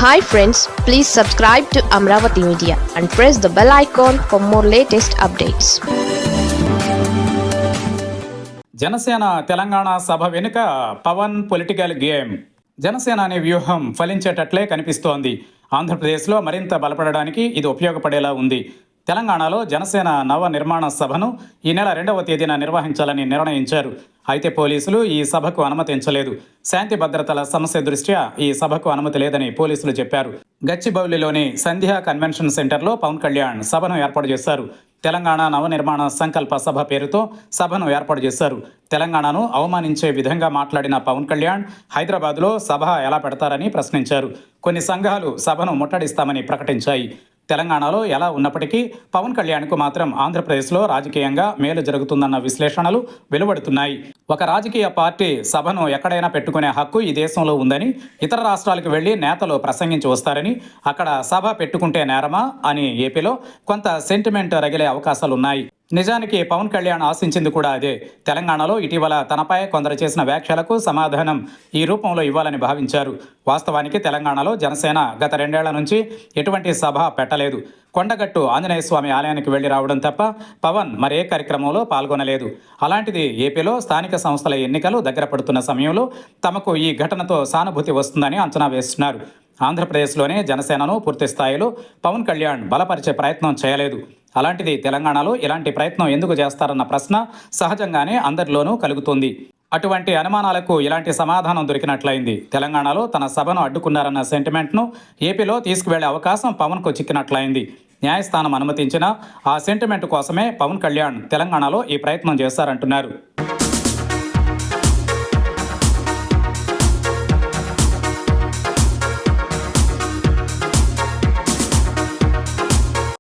Hi friends, please subscribe to Amravati Media and press the bell icon for more latest updates. Janasena Telangana సభ వెనుక Pawan political game. Janasena అనే వ్యూహం ఫలించేటట్లే కనిపిస్తోంది. ఆంధ్రప్రదేశ్లో మరింత బలపడడానికి ఇది ఉపయోగపడేలా ఉంది. తెలంగాణలో జనసేన నవ నిర్మాణ సభను ఈ నెల 2వ తేదీన నిర్వహించాలని నిర్ణయించారు. అయితే పోలీసులు ఈ సభకు అనుమతించలేదు. శాంతి భద్రతల సమస్య దృష్ట్యా ఈ సభకు అనుమతి లేదని పోలీసులు చెప్పారు. గచ్చిబౌలిలోని సంధ్యా కన్వెన్షన్ సెంటర్లో పవన్ కళ్యాణ్ సభను ఏర్పాటు చేశారు. తెలంగాణ నవనిర్మాణ సంకల్ప సభ పేరుతో సభను ఏర్పాటు చేశారు. తెలంగాణను అవమానించే విధంగా మాట్లాడిన పవన్ కళ్యాణ్ హైదరాబాద్లో సభ ఎలా పెడతారని ప్రశ్నించారు. కొన్ని సంఘాలు సభను ముట్టడిస్తామని ప్రకటించాయి. తెలంగాణలో ఎలా ఉన్నప్పటికీ పవన్ కళ్యాణ్కు మాత్రం ఆంధ్రప్రదేశ్లో రాజకీయంగా మేలు జరుగుతుందన్న విశ్లేషణలు వెలువడుతున్నాయి. ఒక రాజకీయ పార్టీ సభను ఎక్కడైనా పెట్టుకునే హక్కు ఈ దేశంలో ఉందని, ఇతర రాష్ట్రాలకు వెళ్లి నేతలు ప్రసంగించి వస్తారని, అక్కడ సభ పెట్టుకుంటే నేరమా అని ఏపీలో కొంత సెంటిమెంట్ రగిలే అవకాశాలున్నాయి. నిజానికి పవన్ కళ్యాణ్ ఆశించింది కూడా అదే. తెలంగాణలో ఇటీవల తనపై కొందరు చేసిన వ్యాఖ్యలకు సమాధానం ఈ రూపంలో ఇవ్వాలని భావించారు. వాస్తవానికి తెలంగాణలో జనసేన గత 2 ఏళ్ల నుంచి ఎటువంటి సభ పెట్టలేదు. కొండగట్టు ఆంజనేయ స్వామి ఆలయానికి వెళ్లి రావడం తప్ప పవన్ మరే కార్యక్రమంలో పాల్గొనలేదు. అలాంటిది ఏపీలో స్థానిక సంస్థల ఎన్నికలు దగ్గర పడుతున్న సమయంలో తమకు ఈ ఘటనతో సానుభూతి వస్తుందని అంచనా వేస్తున్నారు. ఆంధ్రప్రదేశ్లోనే జనసేనను పూర్తి స్థాయిలో పవన్ కళ్యాణ్ బలపరిచే ప్రయత్నం చేయలేదు. అలాంటిది తెలంగాణలో ఇలాంటి ప్రయత్నం ఎందుకు చేస్తారన్న ప్రశ్న సహజంగానే అందరిలోనూ కలుగుతుంది. అటువంటి అనుమానాలకు ఇలాంటి సమాధానం దొరికినట్లయింది. తెలంగాణలో తన సభను అడ్డుకున్నారన్న సెంటిమెంట్ను ఏపీలో తీసుకువెళ్లే అవకాశం పవన్కు చిక్కినట్లయింది. న్యాయస్థానం అనుమతించిన ఆ సెంటిమెంట్ కోసమే పవన్ కళ్యాణ్ తెలంగాణలో ఈ ప్రయత్నం చేశారంటున్నారు.